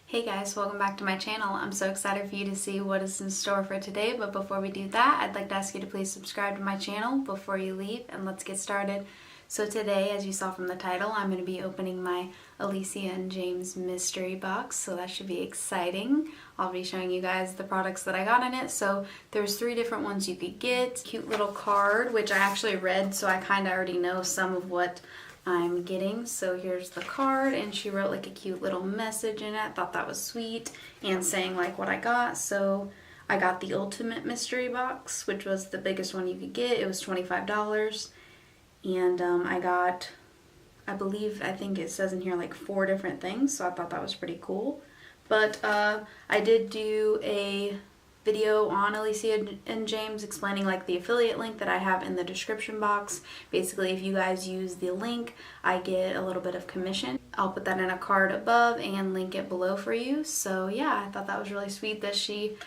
Hey guys, welcome back to my channel. I'm so excited for you to see what is in store for today, but before we do that, I'd like to ask you to please subscribe to my channel before you leave, and let's get started. So today, as you saw from the title, I'm going to be opening my Alicia and James mystery box, so that should be exciting. I'll be showing you guys the products that I got in it. So there's 3 different ones you could get. Cute little card, which I actually read, so I kind of already know some of what I'm getting. So here's the card, and she wrote like a cute little message in it. I thought that was sweet, and saying like what I got. So I got the ultimate mystery box, which was the biggest one you could get. It was $25, and I got, I think it says in here like 4 different things, so I thought that was pretty cool. But I did do a video on Alicia and James explaining like the affiliate link that I have in the description box. Basically, if you guys use the link, I get a little bit of commission. I'll put that in a card above and link it below for you. So yeah, I thought that was really sweet that she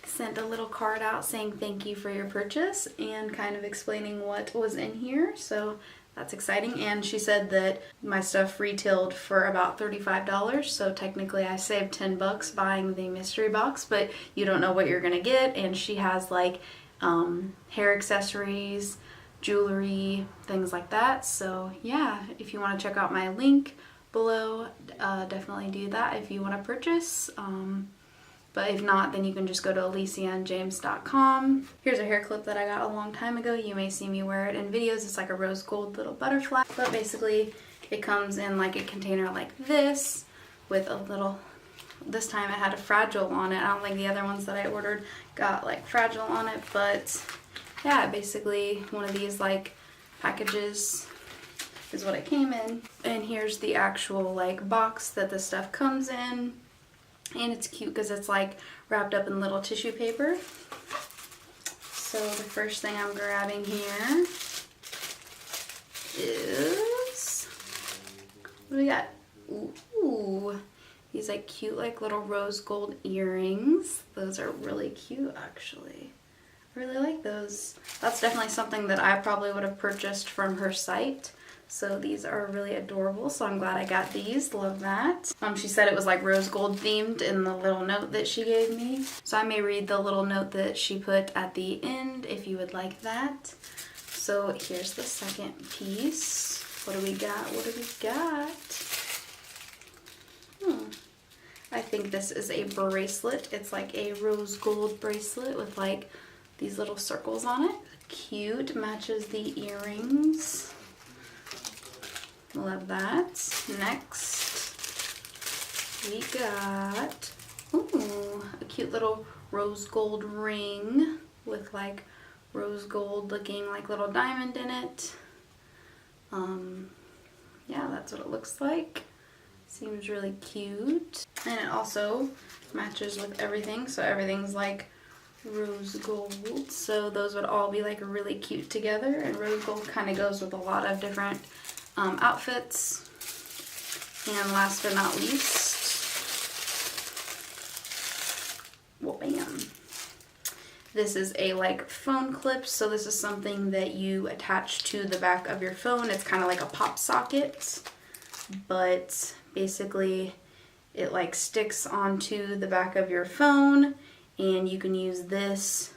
sent a little card out saying thank you for your purchase and kind of explaining what was in here. So that's exciting. And she said that my stuff retailed for about $35, so technically I saved $10 buying the mystery box, but you don't know what you're gonna get. And she has like hair accessories, jewelry, things like that. So yeah, if you want to check out my link below, definitely do that if you want to purchase. But if not, then you can just go to AliciaandJames.com. Here's a hair clip that I got a long time ago. You may see me wear it in videos. It's like a rose gold little butterfly. But basically, it comes in like a container like this with a little, this time it had a fragile on it. I don't think the other ones that I ordered got like fragile on it. But yeah, basically one of these like packages is what it came in. And here's the actual like box that the stuff comes in. And it's cute because it's like wrapped up in little tissue paper. So the first thing I'm grabbing here is, what do we got? Ooh, these like cute like little rose gold earrings. Those are really cute actually. I really like those. That's definitely something that I probably would have purchased from her site. So these are really adorable, so I'm glad I got these. Love that. She said it was like rose gold themed in the little note that she gave me. So I may read the little note that she put at the end if you would like that. So here's the second piece. What do we got? What do we got? I think this is a bracelet. It's like a rose gold bracelet with like these little circles on it. Cute, matches the earrings. Love that. Next, we got, a cute little rose gold ring with like rose gold looking like little diamond in it. Yeah, that's what it looks like. Seems really cute. And it also matches with everything, so everything's like rose gold. So those would all be like really cute together, and rose gold kind of goes with a lot of different outfits. And last but not least, well, bam, this is a like phone clip. So this is something that you attach to the back of your phone. It's kind of like a pop socket, but basically it like sticks onto the back of your phone, and you can use this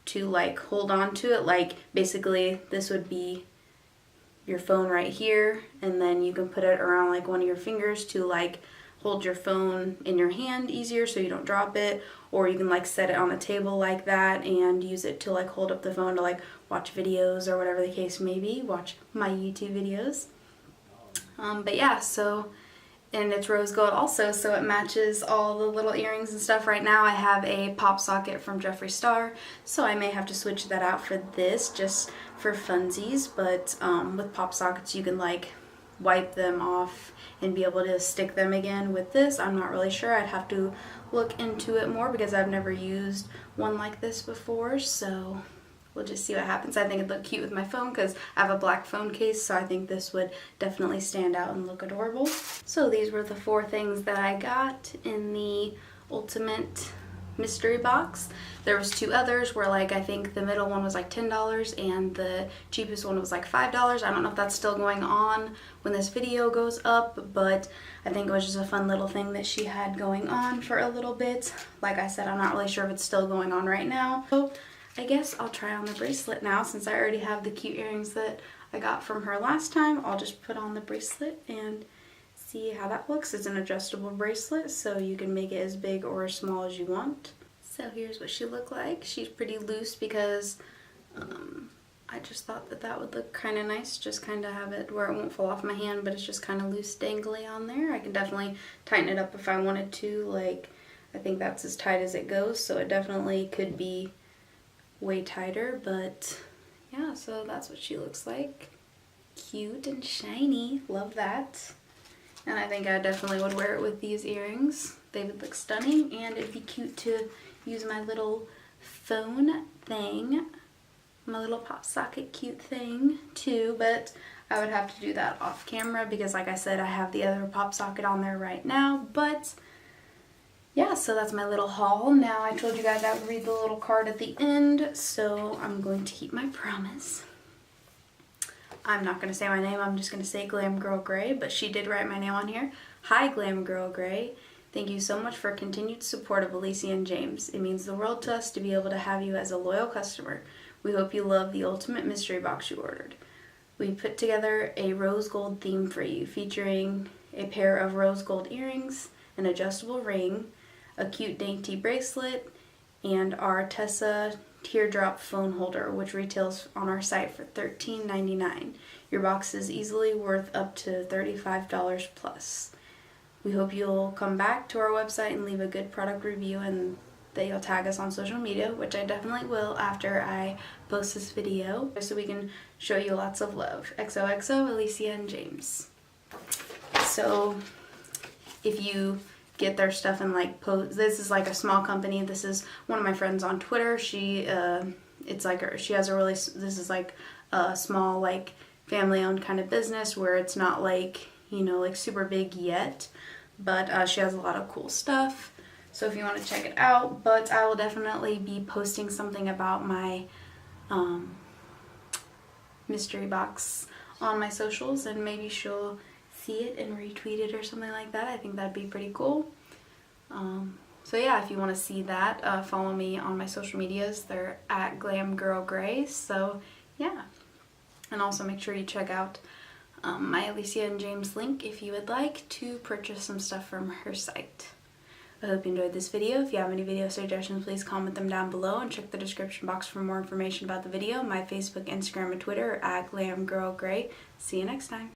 to like hold on to it. Like basically this would be your phone right here, and then you can put it around like one of your fingers to like hold your phone in your hand easier so you don't drop it, or you can like set it on a table like that and use it to like hold up the phone to like watch videos or whatever the case may be, watch my YouTube videos. But yeah, so, and it's rose gold also, so it matches all the little earrings and stuff. Right now I have a pop socket from Jeffree Star, so I may have to switch that out for this just for funsies. But with pop sockets you can like wipe them off and be able to stick them again. With this, I'm not really sure. I'd have to look into it more because I've never used one like this before, so we'll just see what happens. I think it'd look cute with my phone because I have a black phone case, so I think this would definitely stand out and look adorable. So these were the 4 things that I got in the ultimate mystery box. There was 2 others where like I think the middle one was like $10 and the cheapest one was like $5. I don't know if that's still going on when this video goes up, but I think it was just a fun little thing that she had going on for a little bit. Like I said, I'm not really sure if it's still going on right now. So I guess I'll try on the bracelet now since I already have the cute earrings that I got from her last time. I'll just put on the bracelet and see how that looks. It's an adjustable bracelet, so you can make it as big or as small as you want. So here's what she looked like. She's pretty loose because I just thought that that would look kind of nice. Just kind of have it where it won't fall off my hand, but it's just kind of loose dangly on there. I can definitely tighten it up if I wanted to. Like, I think that's as tight as it goes, so it definitely could be way tighter, but yeah, so that's what she looks like. Cute and shiny. Love that. And I think I definitely would wear it with these earrings. They would look stunning, and it'd be cute to use my little phone thing, my little pop socket cute thing too, but I would have to do that off camera because like I said, I have the other pop socket on there right now. But yeah, so that's my little haul. Now I told you guys I would read the little card at the end, so I'm going to keep my promise. I'm not going to say my name, I'm just going to say GlamGirl Gray, but she did write my name on here. Hi GlamGirl Gray. Thank you so much for continued support of Alicia and James. It means the world to us to be able to have you as a loyal customer. We hope you love the ultimate mystery box you ordered. We put together a rose gold theme for you, featuring a pair of rose gold earrings, an adjustable ring, a cute dainty bracelet, and our Tessa teardrop phone holder, which retails on our site for $13.99. Your box is easily worth up to $35 plus. We hope you'll come back to our website and leave a good product review, and that you'll tag us on social media, which I definitely will after I post this video, so we can show you lots of love. XOXO, Alicia and James. So if you get their stuff and like post, this is like a small company. This is one of my friends on Twitter. She it's like she has a really, this is like a small like family owned kind of business where it's not like, you know, like super big yet, but she has a lot of cool stuff. So if you want to check it out, but I will definitely be posting something about my mystery box on my socials, and maybe she'll see it and retweet it or something like that. I think that'd be pretty cool. So yeah, if you want to see that, follow me on my social medias. They're at GlamGirlGray. So yeah, and also make sure you check out my Alicia and James link if you would like to purchase some stuff from her site. I hope you enjoyed this video. If you have any video suggestions, please comment them down below, and check the description box for more information about the video. My Facebook, Instagram, and Twitter are at GlamGirlGray. See you next time.